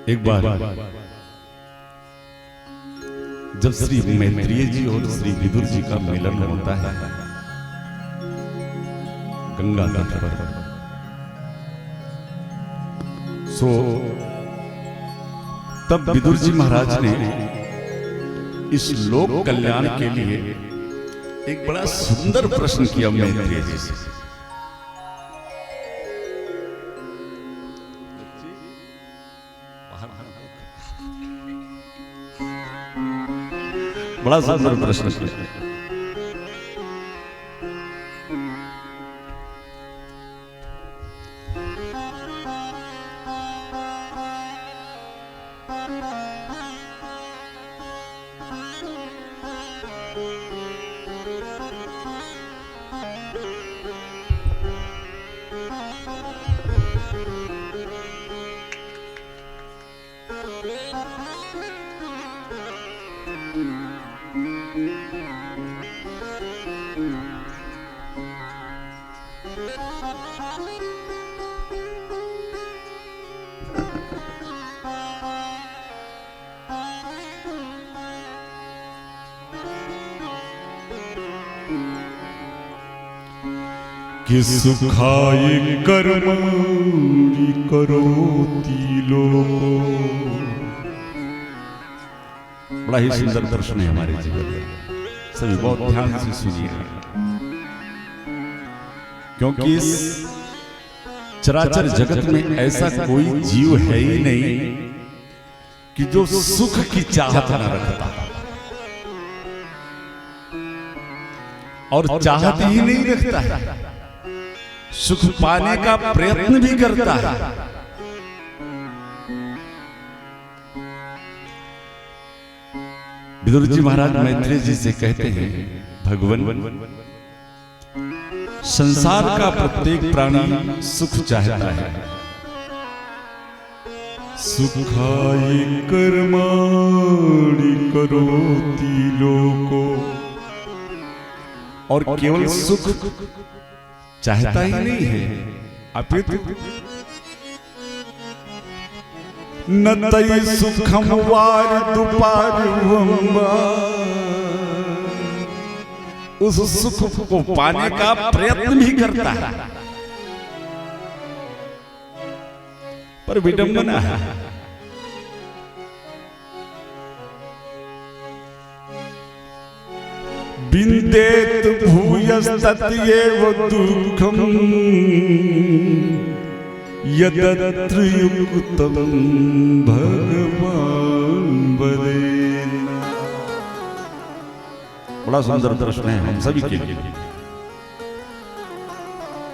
एक बार जब श्री मैत्रेय जी और श्री विदुर जी का मिलन होता है गंगा तट पर, तब विदुर जी महाराज ने इस लोक कल्याण के लिए एक बड़ा सुंदर प्रश्न किया मैत्रेय जी से। बड़ा सुंदर प्रश्न किया। कि सुखाय कर्मणि करोति लोको। बड़ा ही सुंदर प्रश्न है हमारे जीवन में, सभी बहुत ध्यान से सुनिए, क्योंकि इस चराचर जगत में ऐसा कोई जीव है ही नहीं कि जो सुख की चाहत न रखता, और चाहत ही नहीं रखता है, सुख पाने का प्रयत्न भी करता है। विदुर जी महाराज मैत्रेय जी से कहते हैं, भगवान, संसार का प्रत्येक प्राणी सुख चाहता है। सुखाय कर्माणि करोति लोको, और केवल सुख चाहता ही नहीं है, अपितु न तई सुखम वार दुपारुम, उस सुख को पाने का प्रयत्न भी करता है, पर विडंबना है। बिंदेत भूयस्तत्येव दुःखम् यदत्र युक्तं भगवान वदेन। बड़ा सुंदर प्रश्न है हम सभी के लिए।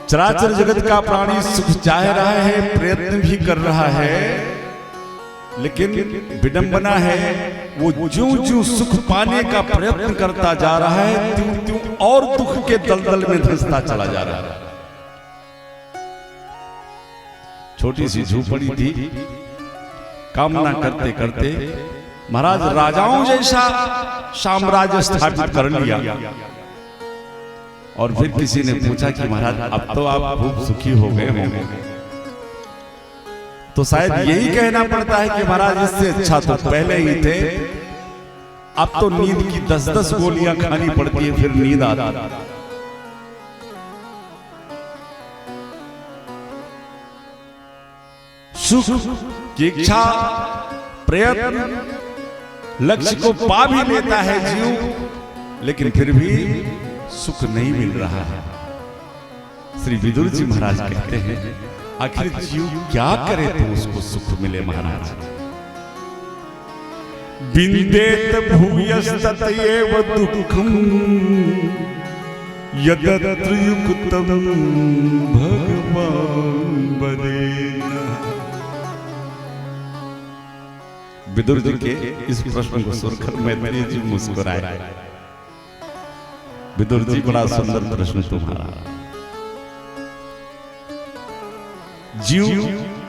चराचर जगत का प्राणी सुख चाह रहा है, प्रयत्न भी कर रहा है, लेकिन विडंबना है, वो ज्यों-ज्यों सुख पाने का प्रयत्न करता जा रहा है, त्यों-त्यों और दुख के दलदल में धंसता चला जा रहा है। छोटी सी झोपड़ी थी, कामना करते करते महाराज राजाओं जैसा साम्राज्य स्थापित कर लिया, और फिर किसी ने पूछा कि महाराज अब तो आप खूब सुखी हो गए होंगे, तो शायद यही कहना पड़ता है कि महाराज इससे अच्छा तो पहले ही थे, अब तो नींद की 10-10 गोलियां खानी पड़ती है, फिर नींद आता। सुख की इच्छा, प्रयत्न, लक्ष्य को पा भी लेता है जीव, लेकिन फिर भी सुख नहीं मिल रहा है। श्री विदुर जी महाराज कहते हैं, आखिर जीव क्या करे तो उसको सुख मिले महाराज। बिंदेत भूयस्तत्येव दुःखम् यदत्र युक्तं भगवान वदेन। विदुर जी के इस प्रश्न को सुनकर मैत्रेय जी मुस्कुराए। विदुर जी, बड़ा सुंदर प्रश्न तुम्हारा। जीव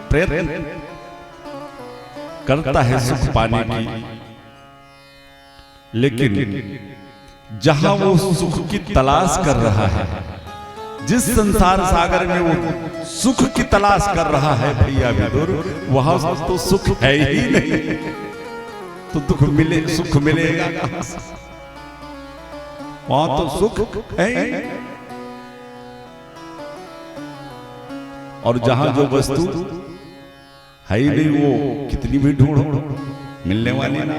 प्रयत्न करता है सुख पाने की, लेकिन जहां वो सुख की तलाश कर रहा है, जिस संसार सागर में वो सुख की तलाश कर रहा है भैया विदुर, वहां तो सुख है ही नहीं, तो सुख मिलेगा कहां से? वहां तो सुख है ही नहीं। और जहां जो वस्तु है ही नहीं, वो कितनी भी ढूंढो मिलने वाली ना।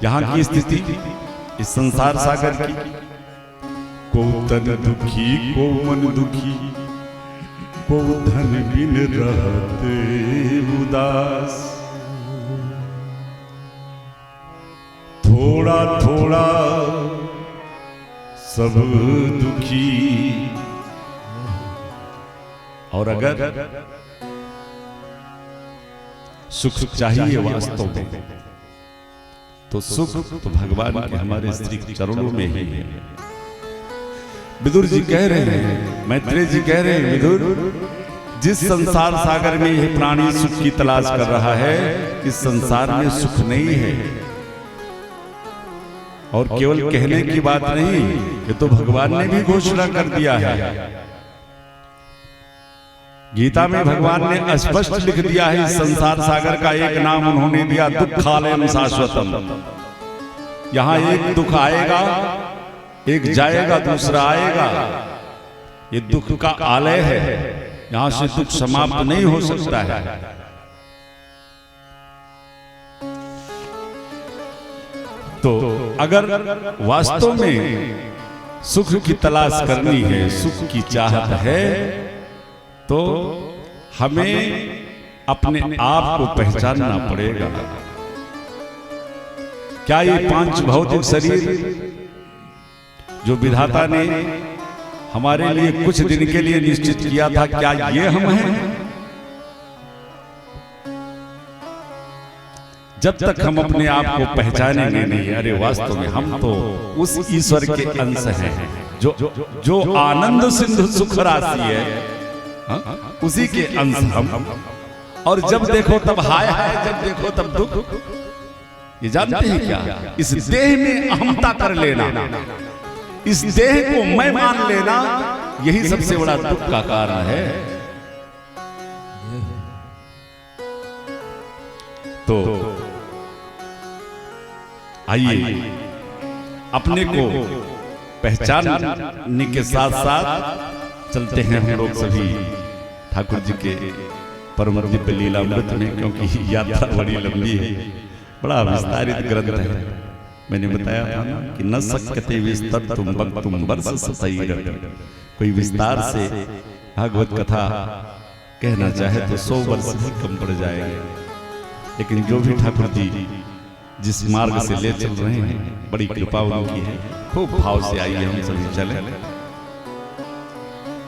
यहां की स्थिति इस संसार सागर की, को तन दुखी को मन दुखी, को धन बिन रहते उदास, थोड़ा थोड़ा सब दुखी। और अगर सुख चाहिए वास्तव में, तो सुख तो भगवान के हमारे श्री चरणों में ही है। विदुर जी कह रहे हैं, मैत्रेय जी कह रहे हैं, विदुर जिस संसार सागर में यह प्राणी सुख की तलाश कर रहा है, इस संसार में सुख नहीं है। और केवल कहने की बात नहीं, ये तो भगवान ने भी घोषणा कर दिया है। गीता में भगवान ने स्पष्ट लिख दिया है, इस संसार सागर का एक नाम उन्होंने दिया, दुःखालयम शाश्वतम। यहां एक दुख आएगा, एक जाएगा, दूसरा आएगा। ये दुख का आलय है, यहां से दुख समाप्त नहीं हो सकता है। तो अगर वास्तव में सुख की तलाश करनी है, सुख की चाहत है, तो हमें अपने आप को पहचानना पड़ेगा। क्या ये पांच भौतिक शरीर जो विधाता ने हमारे लिए कुछ दिन के लिए निश्चित किया था, क्या ये हम हैं? जब तक हम अपने आप को पहचानेंगे नहीं, अरे वास्तव में हम तो उस ईश्वर के अंश हैं जो आनंद सिंधु सुख राशि है, उसी के अंश हम। और जब देखो तब हाय हाय, जब देखो तब दुख। ये जानते हैं क्या? इस देह में अहमता कर लेना, इस देह को मैं मान लेना, यही सबसे बड़ा दुख का कारण है। तो आइए अपने को पहचानने के साथ साथ चलते हैं हम लोग सभी ठाकुर जी के परम दिव्य लीलामृत में, क्योंकि यात्रा बड़ी लंबी है, बड़ा विस्तारित ग्रंथ है। मैंने बताया था ना कि न सकते विस्तरतुम वक्तुम वर्ष सतैर। कोई विस्तार से भागवत कथा कहना चाहे तो 100 वर्ष भी कम पड़ जाएंगे। लेकिन जो भी ठाकुर जी जिस मार्ग से ले चल रहे हैं, बड़ी कृपा उनकी है। खूब भाव से आइए हम सभी चले।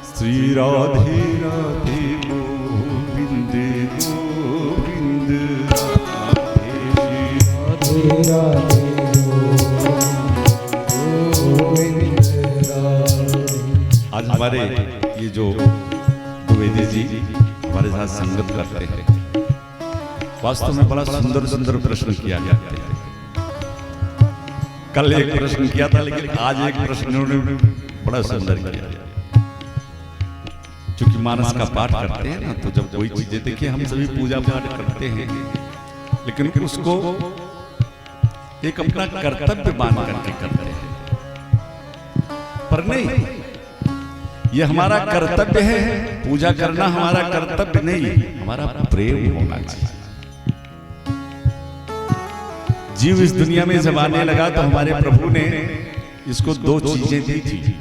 श्री राधे राधे गोविंद गोविंद, राधे राधे आज हमारे ये जो द्विवेदी जी हमारे साथ संगत करते हैं, वास्तव में बड़ा सुंदर सुंदर प्रश्न किया जाते हैं। कल एक प्रश्न किया था, लेकिन आज एक प्रश्न उन्होंने बड़ा सुंदर किया। क्योंकि मानस का पाठ करते हैं ना, तो जब कोई चीजें देखिए, हम सभी पूजा पाठ करते हैं, लेकिन उसको एक अपना कर्तव्य मान करके करते हैं। पर नहीं, ये हमारा कर्तव्य है, पूजा करना हमारा कर्तव्य नहीं, हमारा प्रेम होना चाहिए। जीव इस दुनिया में जब आने लगा तो हमारे प्रभु ने इसको 2 चीजें दी थी।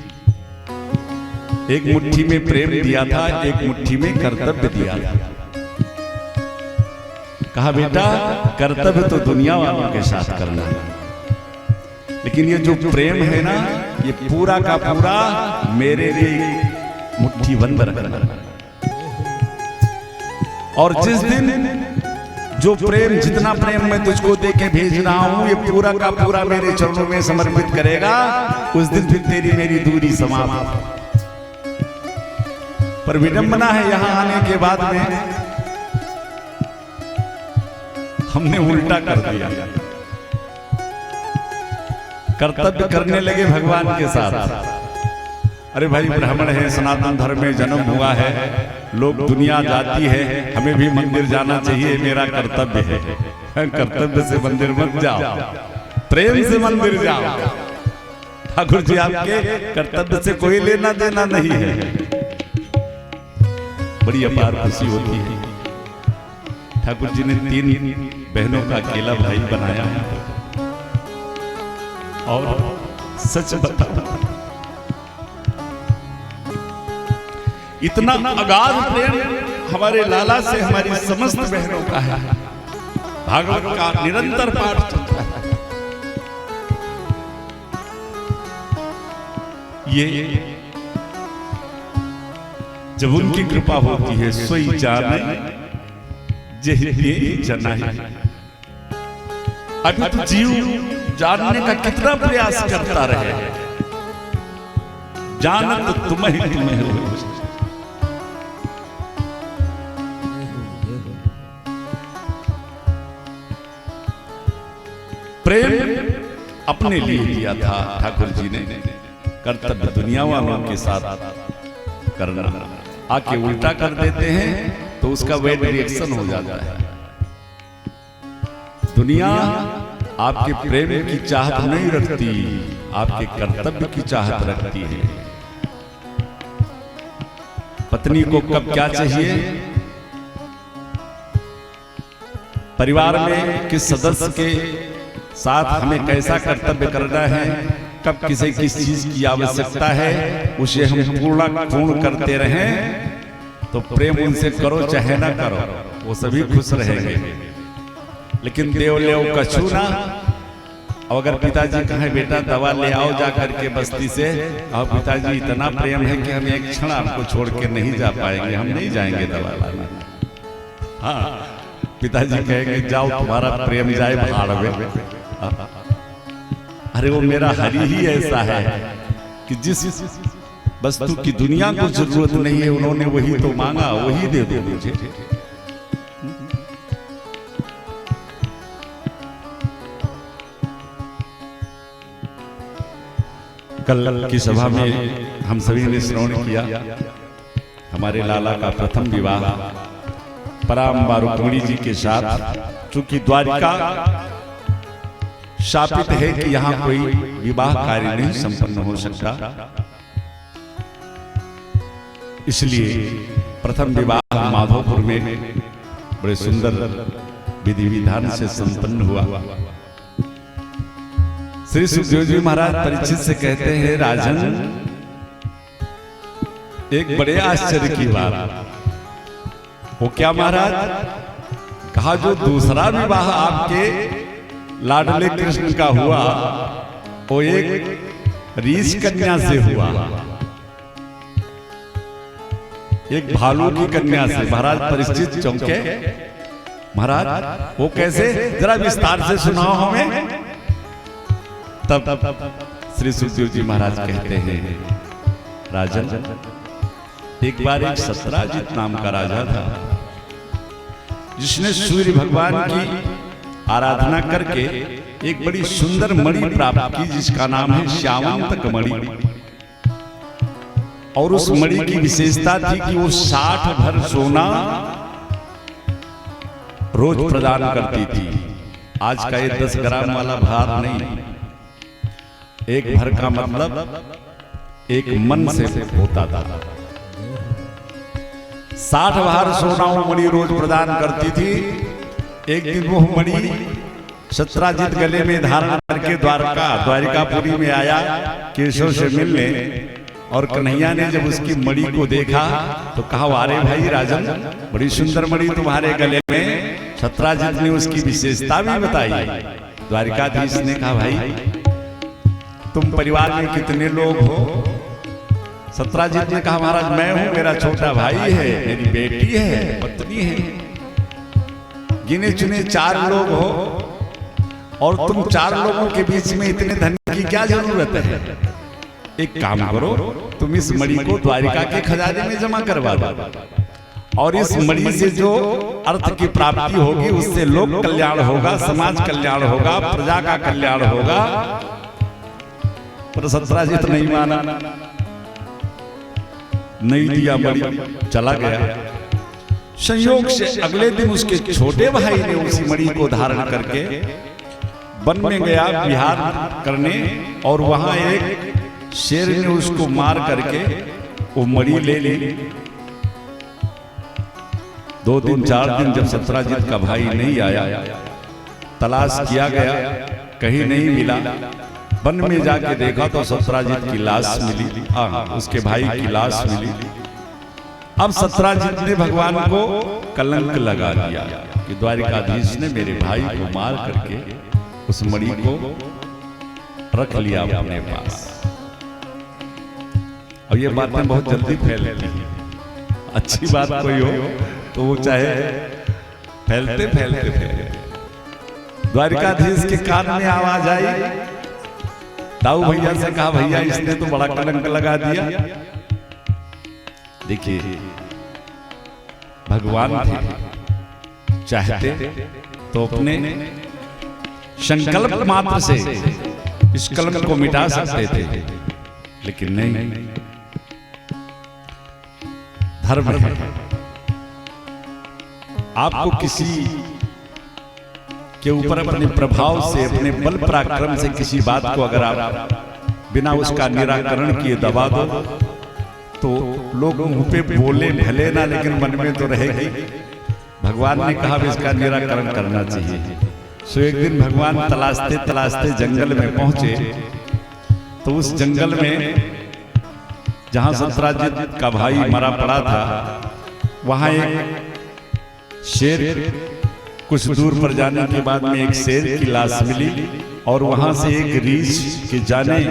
एक मुट्ठी में प्रेम दिया था, एक मुट्ठी में कर्तव्य दिया था। कहा बेटा कर्तव्य तो दुनिया वालों के साथ करना है, लेकिन ये जो प्रेम है ना, ये पूरा का पूरा मेरे लिए मुट्ठी बंद रखना। और जिस दिन जो प्रेम, जितना प्रेम मैं तुझको देके भेज रहा हूं, ये पूरा का पूरा मेरे चरणों में समर्पित करेगा, उस दिन फिर तेरी मेरी दूरी समाप्त। पर विडंबना है, यहां आने के बाद में हमने उल्टा कर दिया। कर्तव्य करने लगे भगवान के साथ, अरे भाई ब्राह्मण है, सनातन धर्म में जन्म हुआ है, लोग दुनिया जाती है, हमें भी मंदिर जाना चाहिए, मेरा कर्तव्य है। कर्तव्य से मंदिर मत जाओ, प्रेम से मंदिर जाओ। ठाकुर जी आपके कर्तव्य से कोई लेना देना नहीं है। बड़ी अपार खुशी होती है। ठाकुर जी ने 3 बहनों का अकेला भाई बनाया और सच बताओ इतना अगाध प्रेम हमारे लाला से हमारी समस्त बहनों का है। भागवत का निरंतर पाठ चलता है। ये जब उनकी कृपा होती है, सोई जाने जेहि जनाए। अभी तो जीव जानने का कितना प्रयास करता रहे, जानत तुम्हें हो। प्रेम अपने लिए दिया था ठाकुर जी ने, कर्तव्य दुनिया वालों के साथ करना। आके उल्टा कर देते हैं तो उसका बैड रिएक्शन हो जाता है। दुनिया आपके प्रेम की चाहत नहीं रखती, आपके कर्तव्य की चाहत रखती है। पत्नी को कब क्या चाहिए, परिवार में किस सदस्य के साथ हमें कैसा कर्तव्य करना है, कब किसी किस चीज की आवश्यकता है, उसे हम पूर्ण करते रहें तो प्रेम उनसे करो चाहे ना करो, वो सभी खुश रहेंगे। लेकिन देव लेव कछु ना। अब अगर पिताजी कहें बेटा दवा ले आओ जा करके बस्ती से, और पिताजी इतना प्रेम है कि हम एक क्षण आपको छोड़ के नहीं जा पाएंगे, हम नहीं जाएंगे दवा लाने। हाँ, पिताजी कहेंगे जाओ तुम्हारा प्रेम जाए भाड़ में। अरे वो मेरा हरि ही ऐसा है कि जिस वस्तु की दुनिया को जरूरत नहीं है, उन्होंने वही तो मांगा, वही दे दो मुझे। कल की सभा में हम सभी ने श्रवण किया हमारे लाला का प्रथम विवाह पराम्बा रुक्मिणी जी के साथ। चूंकि द्वारिका शापित है कि यहाँ कोई विवाह कार्य नहीं संपन्न हो सकता, इसलिए प्रथम विवाह माधोपुर में बड़े सुंदर विधि विधान से संपन्न हुआ। श्री सुखदेव जी महाराज परीक्षित से कहते हैं, राजन एक बड़े आश्चर्य की बात। वो क्या महाराज? कहा जो दूसरा विवाह आपके लाडले कृष्ण का हुआ वो एक रीछ कन्या से हुआ, एक भालू की कन्या से। महाराज परिचित चौंके, महाराज वो कैसे, जरा विस्तार से सुनाओ हमें। तब श्री सुखदेव जी महाराज कहते हैं, राजन एक बार एक सत्राजित नाम का राजा था, जिसने सूर्य भगवान की आराधना करके एक बड़ी सुंदर मणि प्राप्त की, जिसका नाम है श्यामंतक मणि। और उस मणि की विशेषता थी कि वो 60 भर सोना रोज प्रदान करती थी। आज का ये 10 ग्राम वाला भार नहीं, एक भर का मतलब एक मन से होता था। 60 भार सोना वो मणि रोज प्रदान करती थी। एक दिन वो मणि सत्राजित गले में धारण करके द्वारिकापुरी में आया केशव से मिलने, और कन्हैया ने जब उसकी मणि को देखा तो कहा, अरे भाई राजन बड़ी सुंदर मणि तुम्हारे गले में। सत्राजित ने उसकी विशेषता भी बताई। द्वारिकाधीश ने कहा, भाई तुम परिवार में कितने लोग हो? सत्राजित ने कहा, महाराज मैं हूं, मेरा छोटा भाई है, मेरी बेटी है, पत्नी है, गिने चुने 4 लोग हो, और तुम 4 लोगों के बीच में इतने धन की क्या जरूरत है? एक काम करो, तुम इस मणि को द्वारिका के खजाने में जमा करवा दो, और इस मणि से जो अर्थ की प्राप्ति होगी उससे लोक कल्याण होगा, समाज कल्याण होगा, प्रजा का कल्याण होगा। पर सत्राजित नहीं माना। नहीं दिया मणि, चला गया। संयोग से अगले दिन उसके छोटे भाई ने उसी मणि को धारण करके वन में गया विहार करने, और वहां एक शेर ने उसको मार करके वो मणि ले ली। 2 दिन 4 दिन जब सत्राजित का भाई नहीं आया, तलाश किया गया, कहीं नहीं मिला। वन में जाके देखा तो सत्राजित की लाश मिली, उसके भाई की लाश मिली। अब सत्राजित ने भगवान को कलंक लगा दिया कि द्वारिकाधीश ने मेरे भाई को मार करके उस मणि को रख लिया अपने पास। और ये बातें बहुत जल्दी फैलती हैं। अच्छी बात कोई हो तो वो चाहे फैलते फैलते फैलते। द्वारिकाधीश के कान में आवाज आई, दाऊ भैया से कहा, भैया इसने तो बड़ा कलंक लगा दिया। देखिए भगवान थे, चाहते तो अपने संकल्प मात्र से इस कलंक को मिटा सकते थे, लेकिन नहीं। धर्म है, आपको किसी के ऊपर अपने प्रभाव से, अपने बल पराक्रम से किसी बात को अगर आप बिना उसका निराकरण किए दबा दो तो लोग मुंह पे बोले भले ना, लेकिन मन में तो रहेगी। भगवान ने कहा इसका निराकरण करना चाहिए। सो एक दिन भगवान तलाशते तलाशते जंगल में पहुंचे, तो उस जंगल में जहां सत्राजित का भाई मरा पड़ा था, वहां एक शेर, कुछ दूर पर जाने के बाद में एक शेर की लाश मिली, और वहां से एक रीछ के जाने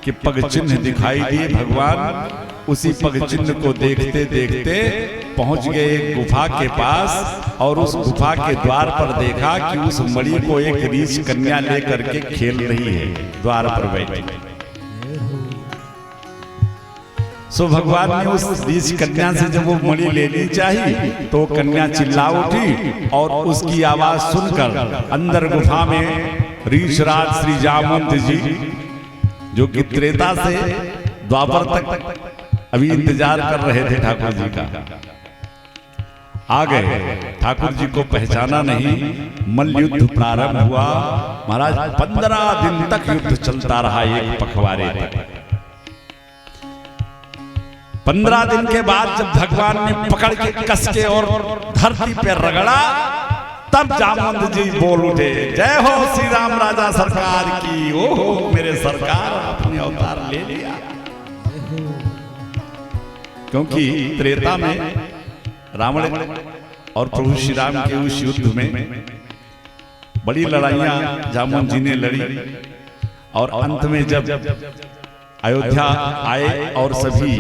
के पग चिन्ह दिखाई दिए। भगवान उसी पग चिन्ह को देखते देखते पहुंच गए एक गुफा के पास, और उस गुफा के द्वार पर देखा कि उस मणि को एक रीछ कन्या लेकर के खेल रही है द्वार पर बैठी। सो भगवान ने उस रीछ कन्या से जब वो मणि लेनी चाहिए तो कन्या चिल्ला उठी, और उसकी आवाज सुनकर अंदर गुफा में रीछराज श्री जामवंत जी, जो कि त्रेता से द्वापर तक अभी इंतजार कर रहे थे ठाकुर जी का, आ गए। ठाकुर जी को पहचाना नहीं। मल्ल युद्ध प्रारंभ हुआ। महाराज 15 दिन तक युद्ध चलता रहा, एक पखवाड़े तक। 15 दिन के बाद जब भगवान ने पकड़ के कस के और धरती पे रगड़ा, तब जामवंत जी बोल उठे, जय हो श्री राम राजा सरकार की। ओहो मेरे सरकार अपने अवतार ले लिया। क्योंकि त्रेता में रावण और प्रभु श्री राम के उस युद्ध में बड़ी लड़ाइयां जामवंत जी ने लड़ी, और अंत में जब अयोध्या आए और सभी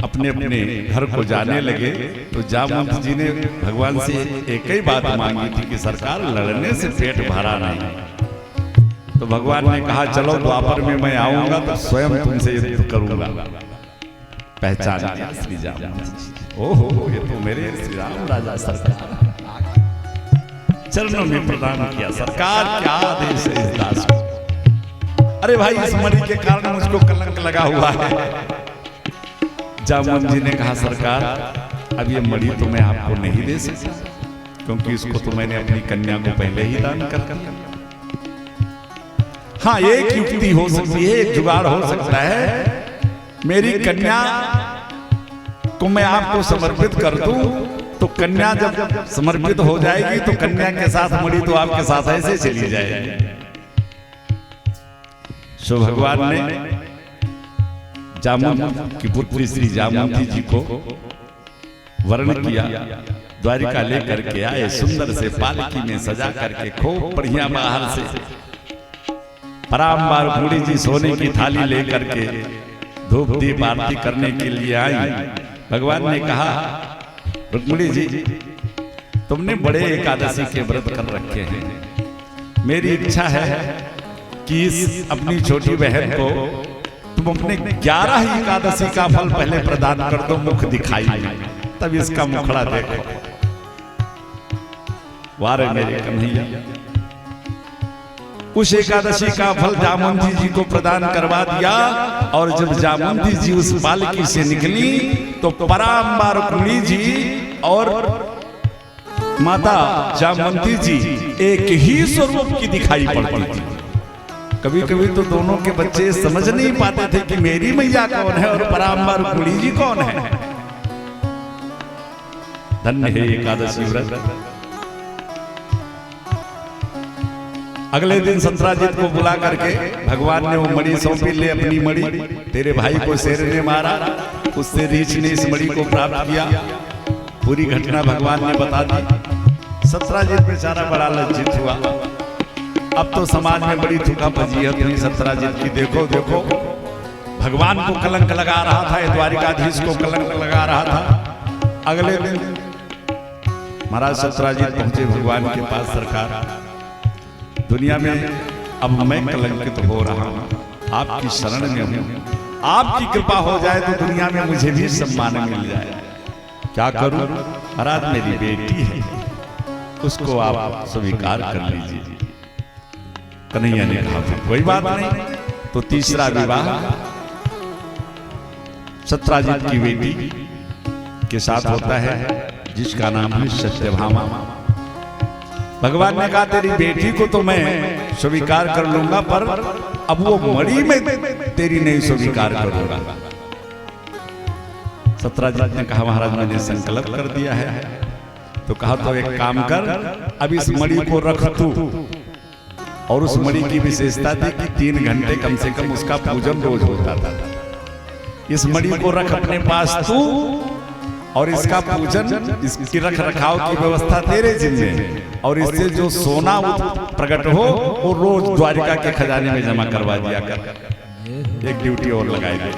अपने अपने घर को जाने लगे, तो जामवंत जी ने भगवान से एक ही बात मांगी थी कि सरकार लड़ने से पेट भरा नहीं। तो भगवान ने कहा चलो द्वापर में मैं आऊंगा तो स्वयं तुमसे युद्ध करूंगा। पहचान लिया श्री जामवंत जी। ओहो ये तो मेरे श्री राम राजा सरकार, चरणों में प्रणाम किया। सरकार क्या आदेश है इस दास को। अरे भाई इस मणि के कारण मुझको कलंक लगा हुआ है। जामवंत जी ने कहा सरकार अब ये मणि तो मैं आपको नहीं दे सकता, क्योंकि इसको तो मैंने अपनी कन्या को पहले ही दान कर दिया। हाँ एक युक्ति हो सकती है, एक जुगाड़ हो सकता है, मेरी कन्या को मैं आपको समर्पित कर दूं, तो कन्या जब समर्पित हो जाएगी तो कन्या के साथ मणि तो आपके साथ ऐसे चली जाएगी। सो भगवान ने जामवंत की पुत्री श्री जामवंती जी को वर्ण किया, द्वारिका लेकर के आए, सुंदर से पालकी में सजा करके खूब बढ़िया बाहर से पराम्बार बूढ़ी जी सोने की थाली लेकर के धूप दीप आरती करने के लिए आई। भगवान ने कहा रुक्मिणी जी तुमने बड़े एकादशी के व्रत कर रखे हैं, मेरी इच्छा है कि इस अपनी छोटी बहन को तुम अपने 11 एकादशी का फल पहले प्रदान कर दो, मुख दिखाई तब इसका मुखड़ा देखो। वारे मेरे कन्हैया उस एकादशी का फल जामुंती जी को प्रदान करवा दिया। और जब जामुंती जी उस पालकी से निकली तो परांबा रुक्मिणी जी और माता जामुंती जी एक ही स्वरूप की दिखाई पड़ती थी। कभी कभी तो दोनों के बच्चे समझ नहीं पाते थे कि मेरी मैया कौन है और परांबा रुक्मिणी जी कौन है। धन्य है एकादशी व्रत। अगले दिन सत्राजित को बुला करके भगवान ने वो मणि सौंपी, ले अपनी मणि, तेरे भाई को शेर ने मारा, उससे रीछ ने इस मणि को प्राप्त किया। पूरी घटना भगवान ने बता दी। सत्राजित बेचारा बड़ा लज्जित हुआ। अब तो समाज में बड़ी थूका फजीहत हुई सत्राजित की। देखो देखो, भगवान को कलंक लगा रहा था, द्वारिकाधीश को कलंक लगा रहा था। अगले दिन महाराज सत्राजित पहुंचे भगवान के पास। सरकार, दुनिया में अब मैं कलंकित हो रहा हूं, आपकी शरण में हूं, आपकी कृपा हो जाए तो दुनिया में मुझे भी सम्मान मिल जाए। क्या करूं? महाराज मेरी बेटी है, उसको आप स्वीकार कर लीजिए। कन्हैया ने कहा कोई बात नहीं। तो तीसरा विवाह सत्राजित की बेटी के साथ होता है, जिसका नाम है सत्यभामा। भगवान ने कहा तेरी बेटी को तो मैं स्वीकार कर लूंगा, पर अब वो मणि में तेरी नहीं स्वीकार करूंगा। सत्राजित ने कहा महाराज मैंने संकल्प कर दिया है। तो कहा तो एक काम कर, अब इस मणि को रख तू। और उस मणि की विशेषता थी कि 3 घंटे कम से कम उसका पूजन रोज होता था। इस मणि को रख अपने पास तू, और इसका पूजन, इसकी रख रखाव की व्यवस्था तेरे जिम्मे है। और इससे जो सोना प्रकट हो वो रोज द्वारिका के खजाने में जमा करवा दिया कर। एक ड्यूटी और लगाई गई।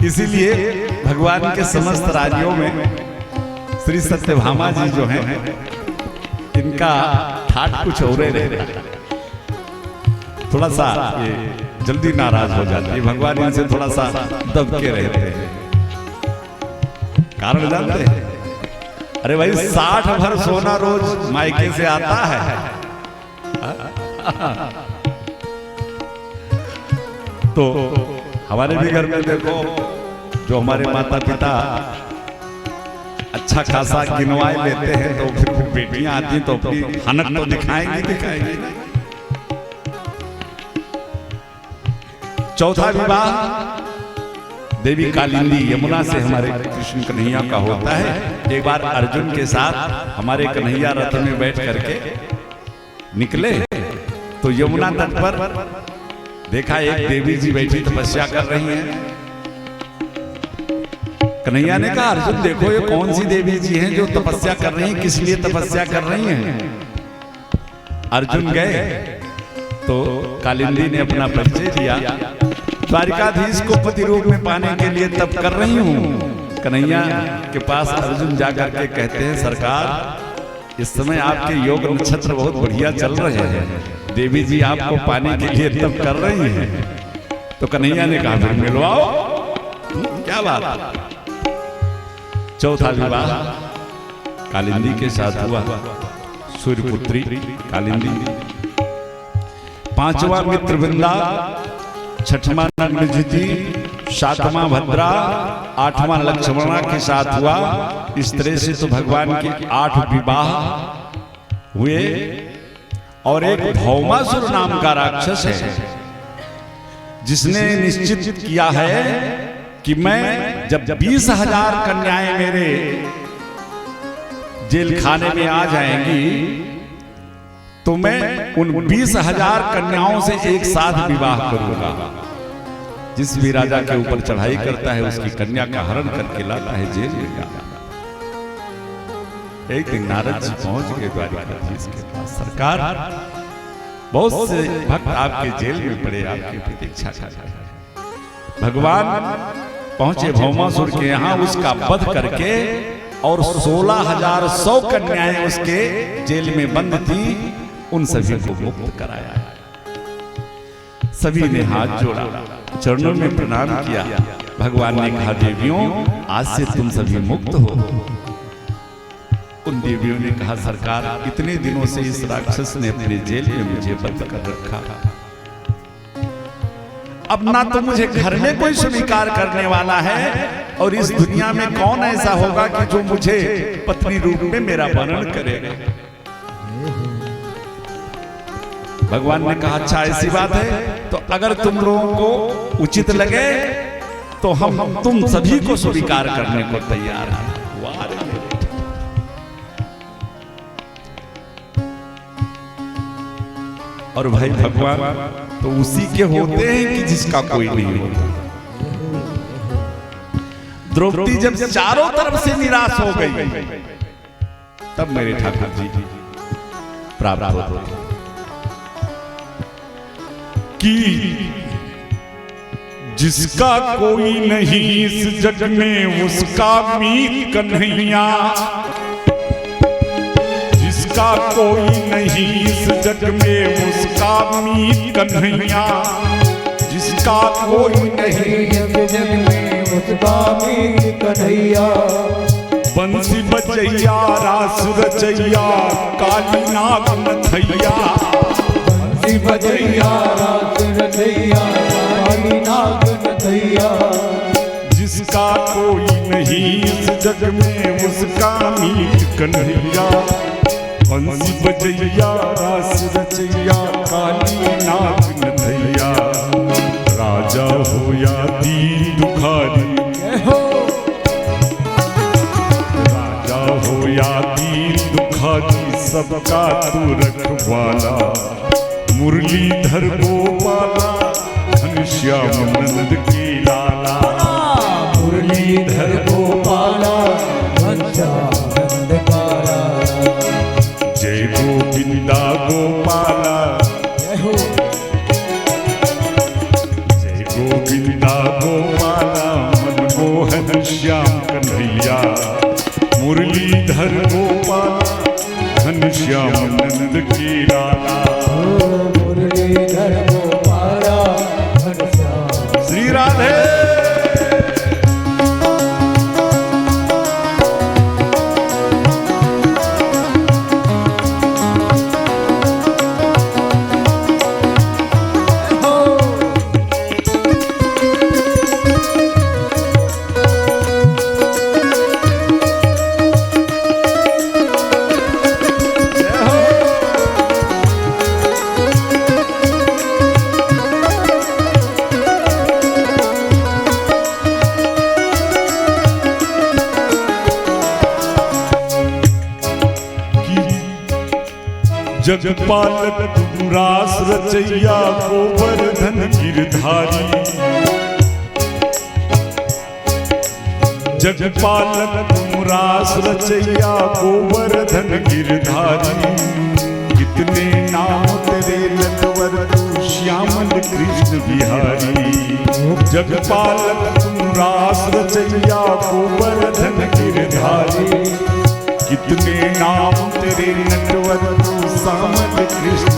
इसीलिए भगवान के समस्त राज्यों में श्री सत्यभामा जी जो हैं, इनका ठाट कुछ और रहता है। थोड़ा सा ये जल्दी नाराज हो जाती है, भगवान इनसे थोड़ा सा दब के रहते हैं। कारण जानते हैं? अरे भाई 60 भर सोना रोज मायके से आता है। तो हमारे भी घर में देखो, जो हमारे माता पिता अच्छा खासा गिनवाए लेते हैं, तो फिर बेटियां आती तो अपनी हनक तो दिखाएंगी। चौथा विवाह देवी कालिंदी यमुना से हमारे कृष्ण कन्हैया का होता है। एक बार अर्जुन के साथ हमारे कन्हैया रथ में बैठ करके निकले तो यमुना तट पर देखा एक देवी जी बैठी तपस्या कर रही हैं। कन्हैया ने कहा अर्जुन देखो ये कौन सी देवी जी हैं जो तपस्या कर रही हैं, किस लिए तपस्या कर रही हैं? अर्जुन गए तो कालिंदी ने अपना परिचय दिया। द्वारिकाधीश को पति रूप में पाने के लिए तप कर रही हूँ। कन्हैया के पास अर्जुन जाकर के कहते हैं सरकार इस समय आपके योग नक्षत्र बहुत बढ़िया चल रहे हैं, देवी जी आपको पाने के लिए तप कर रही हैं। तो कन्हैया ने कहा फिर मिलवाओ, क्या बात। चौथा विवाह कालिंदी के साथ हुआ, सूर्यपुत्री कालिंदी। पांचवा मित्रवृंदा, छठवां नग्नजिति, सातवां भद्रा, आठवां लक्ष्मणा के साथ हुआ। इस तरह से तो भगवान के 8 विवाह हुए। और एक भौमासुर नाम का राक्षस है जिसने निश्चित किया है कि मैं जब 20,000 कन्याएं मेरे जेल खाने में आ जाएंगी तो मैं उन 20,000 कन्याओं से एक साथ विवाह करूंगा। जिस भी राजा के ऊपर चढ़ाई करता है उसकी कन्या का हरण करके लाता है जेल में। एक दिन नारद जी पहुंच गए द्वारिकाधीश के पास। सरकार बहुत से भक्त आपके जेल में पड़े, आपकी प्रतीक्षा कर रहे हैं। भगवान पहुंचे भौमासुर के यहाँ, उसका वध करके और 16,100 कन्याएं उसके जेल में बंद थी, उन सभी को मुक्त कराया। सभी ने हाथ जोड़ा, चरणों में प्रणाम किया। भगवान ने कहा देवियों आज से तुम सभी मुक्त हो। उन देवियों ने कहा, सरकार इतने दिनों से इस राक्षस ने अपने जेल में मुझे बंद कर रखा, अब ना तो मुझे घर में कोई स्वीकार करने वाला है, और इस दुनिया में कौन ऐसा होगा कि जो मुझे पत्नी रूप में मेरा वर्णन करेगा। भगवान ने कहा, अच्छा ऐसी बात है, तो अगर तुम लोगों को उचित लगे तो हम तुम सभी को स्वीकार करने को तैयार हैं। और भाई भगवान तो उसी के होते हैं कि जिसका कोई नहीं होता। द्रौपदी जब चारों तरफ से निराश हो गई, तब मेरे ठाकुर जी प्राप्त होते कि जिसका कोई नहीं इस जग में उसका मीत कन्हैया, जिसका कोई नहीं इस जग में उसका मीत कन्हैया, जिसका कोई नहीं इस जग में उसका मीत कन्हैया। बंसी बजैया रास रचैया काली नाग नथैया, बंसी बजैया रास रचैया काली नाग नथैया। जिसका कोई नहीं इस जग में उसका मीत कन्हैया, बंसी बजैया रास रचैया काली नाग नथैया। राजा हो या दीन दुखारी, राजा हो या दीन दुखारी, सबका तू रखवाला। मुरलीधर गोपाला घनश्याम नंद के लाला, मुरलीधर गोपाला घनश्याम नंद का लाला। जय गोविंदा गोपाला, जय गोविंदा गोपाला, मनमोहन श्याम कन्हैया। मुरलीधर गोपाला घनश्याम नंद के लाला, मुरलीधर गोपाला घनश्याम। श्री राधे। जगपालक तुम रास रचैया गोवर्धन गिरधारी, जगपालक तुम रास रचैया गोवर्धन गिरधारी। कितने नाम तेरे लटवर तू श्यामल कृष्ण बिहारी। जगपालक तुम रास रचैया गोवर्धन गिरधारी। कितने नाम तेरे नटवर तू श्यामल कृष्ण।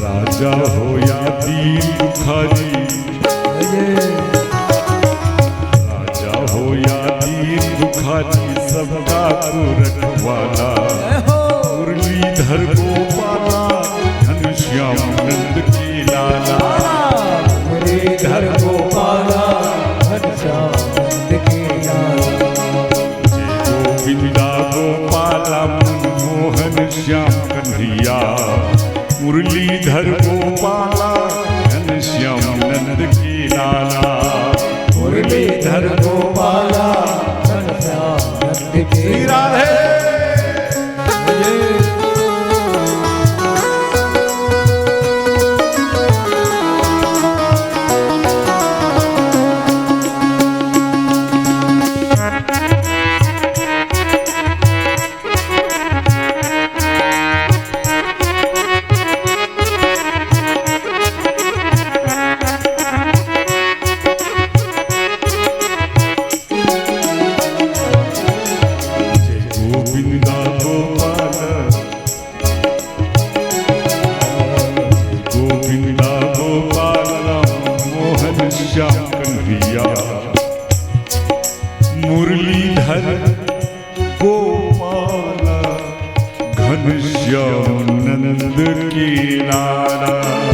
राजा हो या दीन दुखारी, राजा हो या दीन दुखारी, सबका तू रखवाला। मुरलीधर गोपाला घनश्याम नंद के लाला, मुरलीधर गोपाला घनश्याम नंद के लाला। गोविंदा गोपाला मनमोहन श्याम कन्हैया। मुरलीधर गोपाला घनश्याम नंद के लाला, मुरलीधर गोपाला घनश्याम नंद के राधे। नारायण।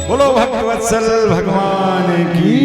बोलो भक्तवत्सल भगवान की